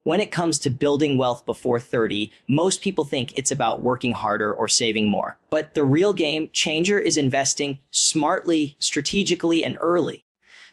When it comes to building wealth before 30, most people think it's about working harder or saving more. But the real game changer is investing smartly, strategically, and early.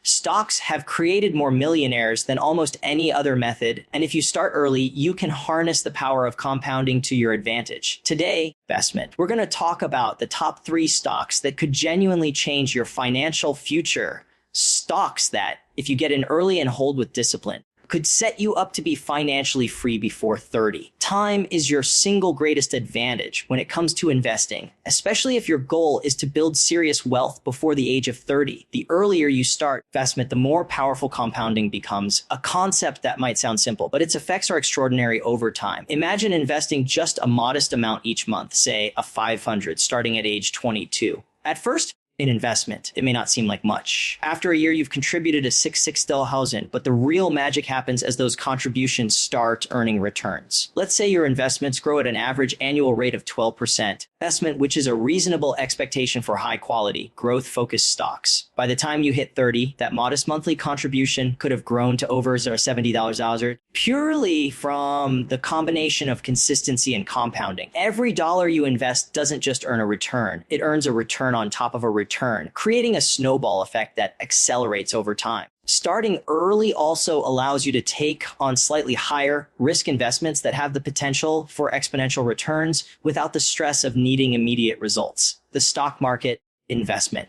Stocks have created more millionaires than almost any other method, and if you start early, you can harness the power of compounding to your advantage. Today, investment. We're going to talk about the top 3 stocks that could genuinely change your financial future. Stocks that, if you get in early and hold with discipline, could set you up to be financially free before 30. Time is your single greatest advantage when it comes to investing, especially if your goal is to build serious wealth before the age of 30. The earlier you start investment, the more powerful compounding becomes. A concept that might sound simple, but its effects are extraordinary over time. Imagine investing just a modest amount each month, say a 500, starting at age 22. At first, in investment, it may not seem like much. After a year, you've contributed a 6,000, but the real magic happens as those contributions start earning returns. Let's say your investments grow at an average annual rate of 12%, investment which is a reasonable expectation for high-quality, growth-focused stocks. By the time you hit 30, that modest monthly contribution could have grown to over $70,000 purely from the combination of consistency and compounding. Every dollar you invest doesn't just earn a return, it earns a return on top of a return, creating a snowball effect that accelerates over time. Starting early also allows you to take on slightly higher risk investments that have the potential for exponential returns without the stress of needing immediate results. The stock market investment,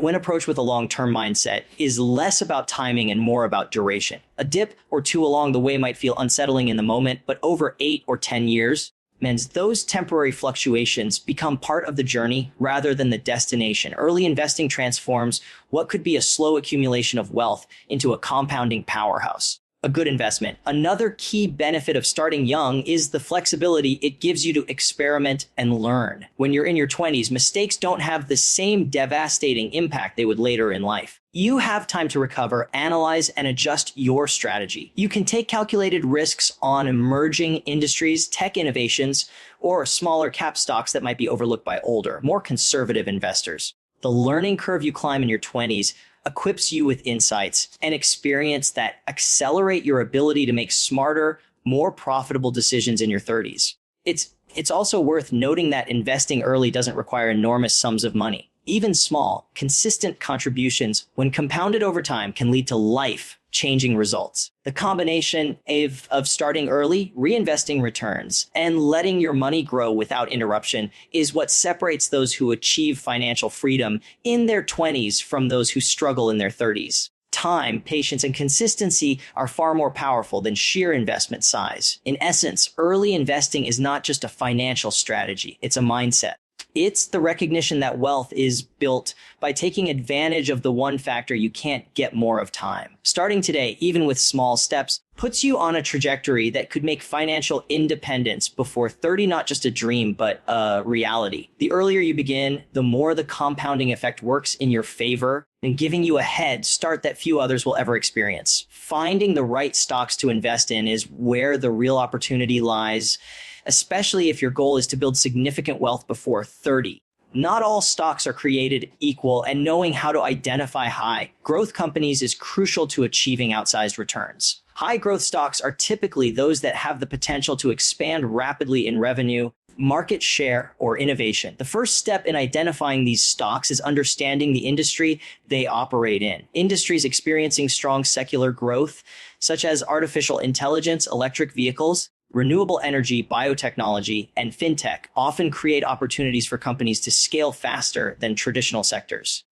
when approached with a long-term mindset, is less about timing and more about duration. A dip or two along the way might feel unsettling in the moment, but over 8 or 10 years, means those temporary fluctuations become part of the journey rather than the destination. Early investing transforms what could be a slow accumulation of wealth into a compounding powerhouse. A good investment. Another key benefit of starting young is the flexibility it gives you to experiment and learn. When you're in your 20s, mistakes don't have the same devastating impact they would later in life. You have time to recover, analyze, and adjust your strategy. You can take calculated risks on emerging industries, tech innovations, or smaller cap stocks that might be overlooked by older, more conservative investors. The learning curve you climb in your 20s equips you with insights and experience that accelerate your ability to make smarter, more profitable decisions in your 30s. It's also worth noting that investing early doesn't require enormous sums of money. Even small, consistent contributions, when compounded over time, can lead to life-changing results. The combination of starting early, reinvesting returns, and letting your money grow without interruption is what separates those who achieve financial freedom in their 20s from those who struggle in their 30s. Time, patience, and consistency are far more powerful than sheer investment size. In essence, early investing is not just a financial strategy, it's a mindset. It's the recognition that wealth is built by taking advantage of the one factor you can't get more of: time. Starting today, even with small steps, puts you on a trajectory that could make financial independence before 30 not just a dream, but a reality. The earlier you begin, the more the compounding effect works in your favor and giving you a head start that few others will ever experience. Finding the right stocks to invest in is where the real opportunity lies, especially if your goal is to build significant wealth before 30. Not all stocks are created equal, and knowing how to identify high growth companies is crucial to achieving outsized returns. High growth stocks are typically those that have the potential to expand rapidly in revenue, market share, or innovation. The first step in identifying these stocks is understanding the industry they operate in. Industries experiencing strong secular growth, such as artificial intelligence, electric vehicles, renewable energy, biotechnology, and fintech, often create opportunities for companies to scale faster than traditional sectors.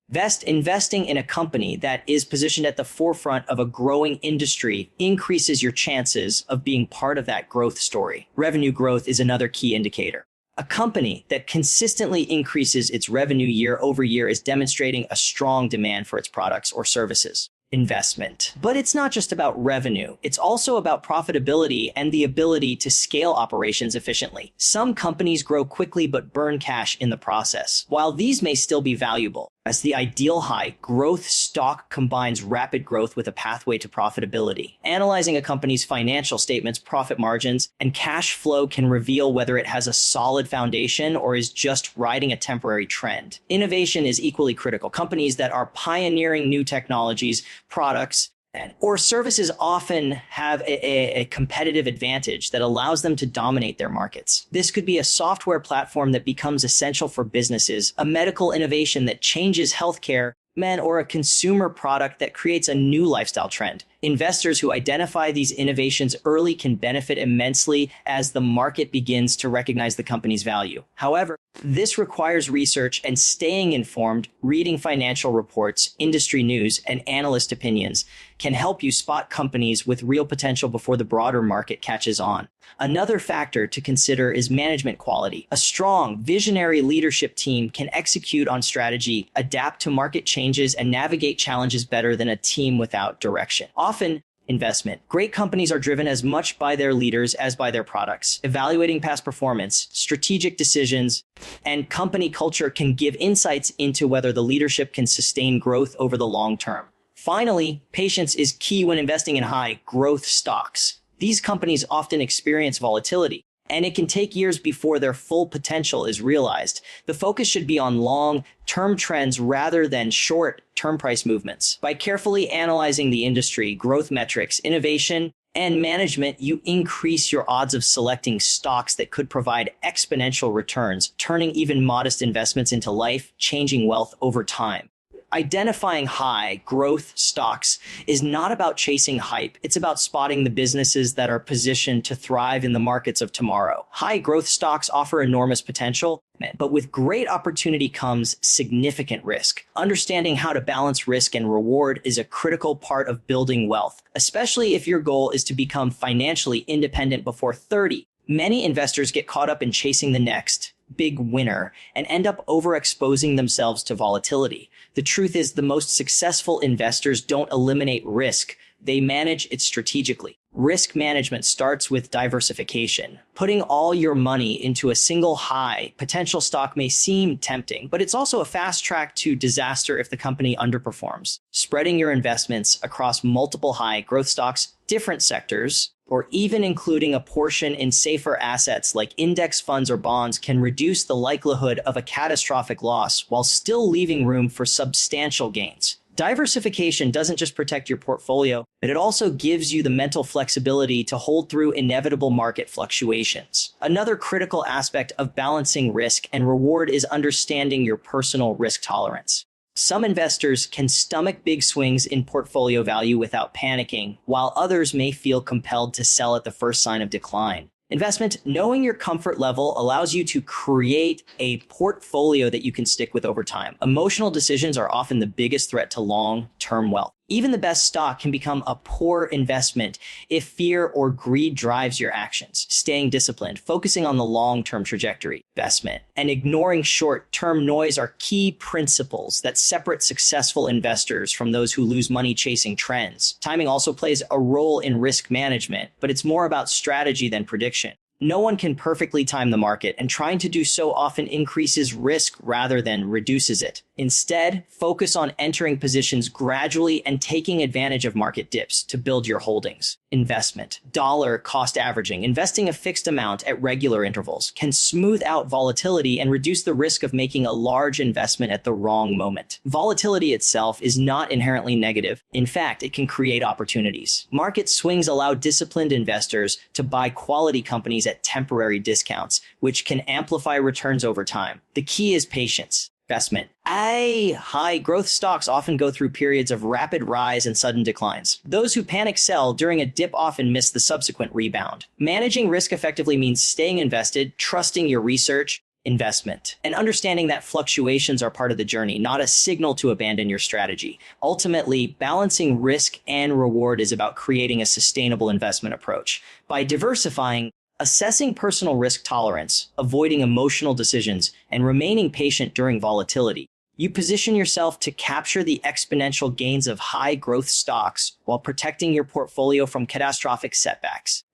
Investing in a company that is positioned at the forefront of a growing industry increases your chances of being part of that growth story. Revenue growth is another key indicator. A company that consistently increases its revenue year over year is demonstrating a strong demand for its products or services. Investment. But it's not just about revenue. It's also about profitability and the ability to scale operations efficiently. Some companies grow quickly but burn cash in the process. While these may still be valuable, as the ideal high growth stock combines rapid growth with a pathway to profitability. Analyzing a company's financial statements, profit margins, and cash flow can reveal whether it has a solid foundation or is just riding a temporary trend. Innovation is equally critical. Companies that are pioneering new technologies, products, Or services often have a competitive advantage that allows them to dominate their markets. This could be a software platform that becomes essential for businesses, a medical innovation that changes healthcare, or a consumer product that creates a new lifestyle trend. Investors who identify these innovations early can benefit immensely as the market begins to recognize the company's value. However, this requires research and staying informed. Reading financial reports, industry news, and analyst opinions can help you spot companies with real potential before the broader market catches on. Another factor to consider is management quality. A strong, visionary leadership team can execute on strategy, adapt to market changes, and navigate challenges better than a team without direction. Often, investment. Great companies are driven as much by their leaders as by their products. Evaluating past performance, strategic decisions, and company culture can give insights into whether the leadership can sustain growth over the long term. Finally, patience is key when investing in high growth stocks. These companies often experience volatility, and it can take years before their full potential is realized. The focus should be on long-term trends rather than short-term price movements. By carefully analyzing the industry, growth metrics, innovation, and management, you increase your odds of selecting stocks that could provide exponential returns, turning even modest investments into life-changing wealth over time. Identifying high growth stocks is not about chasing hype. It's about spotting the businesses that are positioned to thrive in the markets of tomorrow. High growth stocks offer enormous potential, but with great opportunity comes significant risk. Understanding how to balance risk and reward is a critical part of building wealth, especially if your goal is to become financially independent before 30. Many investors get caught up in chasing the next big winner and end up overexposing themselves to volatility. The truth is, the most successful investors don't eliminate risk. They manage it strategically. Risk management starts with diversification. Putting all your money into a single high potential stock may seem tempting, but it's also a fast track to disaster if the company underperforms. Spreading your investments across multiple high growth stocks, different sectors, or even including a portion in safer assets like index funds or bonds can reduce the likelihood of a catastrophic loss while still leaving room for substantial gains. Diversification doesn't just protect your portfolio, but it also gives you the mental flexibility to hold through inevitable market fluctuations. Another critical aspect of balancing risk and reward is understanding your personal risk tolerance. Some investors can stomach big swings in portfolio value without panicking, while others may feel compelled to sell at the first sign of decline. Knowing your comfort level allows you to create a portfolio that you can stick with over time. Emotional decisions are often the biggest threat to long-term wealth. Even the best stock can become a poor investment if fear or greed drives your actions. Staying disciplined, focusing on the long-term trajectory, investment, and ignoring short-term noise are key principles that separate successful investors from those who lose money chasing trends. Timing also plays a role in risk management, but it's more about strategy than prediction. No one can perfectly time the market, and trying to do so often increases risk rather than reduces it. Instead, focus on entering positions gradually and taking advantage of market dips to build your holdings. Investment. Dollar cost averaging. Investing a fixed amount at regular intervals can smooth out volatility and reduce the risk of making a large investment at the wrong moment. Volatility itself is not inherently negative. In fact, it can create opportunities. Market swings allow disciplined investors to buy quality companies at temporary discounts, which can amplify returns over time. The key is patience. Investment. High growth stocks often go through periods of rapid rise and sudden declines. Those who panic sell during a dip often miss the subsequent rebound. Managing risk effectively means staying invested, trusting your research, investment, and understanding that fluctuations are part of the journey, not a signal to abandon your strategy. Ultimately, balancing risk and reward is about creating a sustainable investment approach. By diversifying, assessing personal risk tolerance, avoiding emotional decisions, and remaining patient during volatility, you position yourself to capture the exponential gains of high growth stocks while protecting your portfolio from catastrophic setbacks.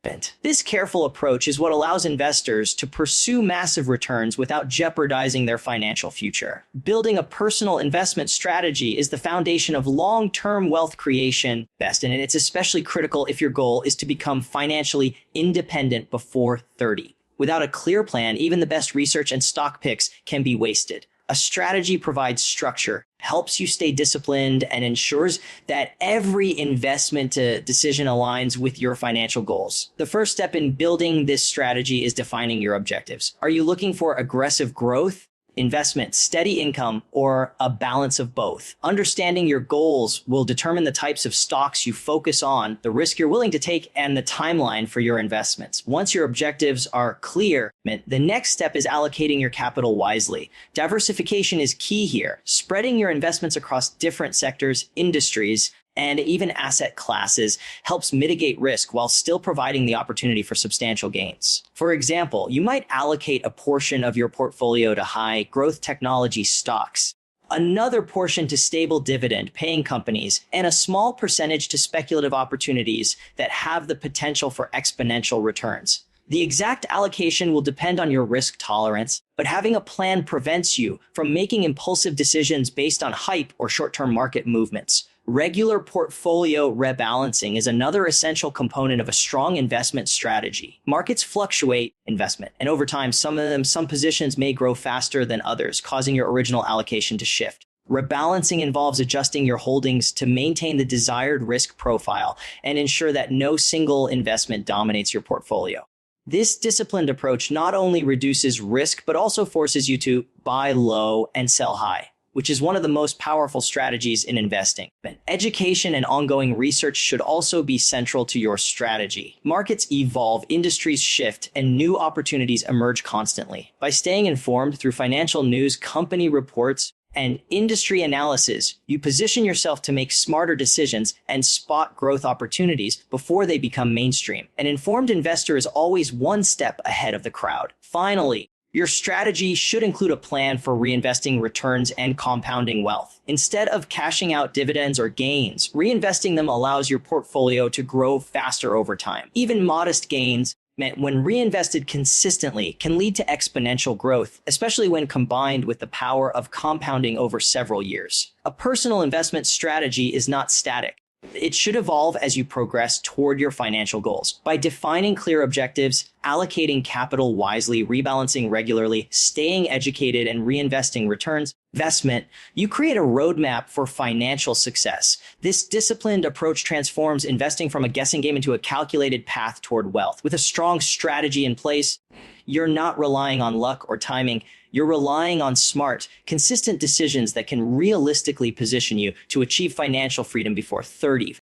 This careful approach is what allows investors to pursue massive returns without jeopardizing their financial future. Building a personal investment strategy is the foundation of long-term wealth creation. And it's especially critical if your goal is to become financially independent before 30. Without a clear plan, even the best research and stock picks can be wasted. A strategy provides structure, helps you stay disciplined, and ensures that every investment decision aligns with your financial goals. The first step in building this strategy is defining your objectives. Are you looking for aggressive growth, investment, steady income, or a balance of both? Understanding your goals will determine the types of stocks you focus on, the risk you're willing to take, and the timeline for your investments. Once your objectives are clear, the next step is allocating your capital wisely. Diversification is key here. Spreading your investments across different sectors, industries, and even asset classes helps mitigate risk while still providing the opportunity for substantial gains. For example, you might allocate a portion of your portfolio to high growth technology stocks, another portion to stable dividend paying companies, and a small percentage to speculative opportunities that have the potential for exponential returns. The exact allocation will depend on your risk tolerance, but having a plan prevents you from making impulsive decisions based on hype or short-term market movements. Regular portfolio rebalancing is another essential component of a strong investment strategy. Markets fluctuate investment, and over time, some positions may grow faster than others, causing your original allocation to shift. Rebalancing involves adjusting your holdings to maintain the desired risk profile and ensure that no single investment dominates your portfolio. This disciplined approach not only reduces risk, but also forces you to buy low and sell high, which is one of the most powerful strategies in investing. Education and ongoing research should also be central to your strategy. Markets evolve, industries shift, and new opportunities emerge constantly. By staying informed through financial news, company reports, and industry analysis, you position yourself to make smarter decisions and spot growth opportunities before they become mainstream. An informed investor is always one step ahead of the crowd. Finally, your strategy should include a plan for reinvesting returns and compounding wealth. Instead of cashing out dividends or gains, reinvesting them allows your portfolio to grow faster over time. Even modest gains, when reinvested consistently, can lead to exponential growth, especially when combined with the power of compounding over several years. A personal investment strategy is not static. It should evolve as you progress toward your financial goals. By defining clear objectives, allocating capital wisely, rebalancing regularly, staying educated, and reinvesting returns, you create a roadmap for financial success. This disciplined approach transforms investing from a guessing game into a calculated path toward wealth. With a strong strategy in place, you're not relying on luck or timing. You're relying on smart, consistent decisions that can realistically position you to achieve financial freedom before 30.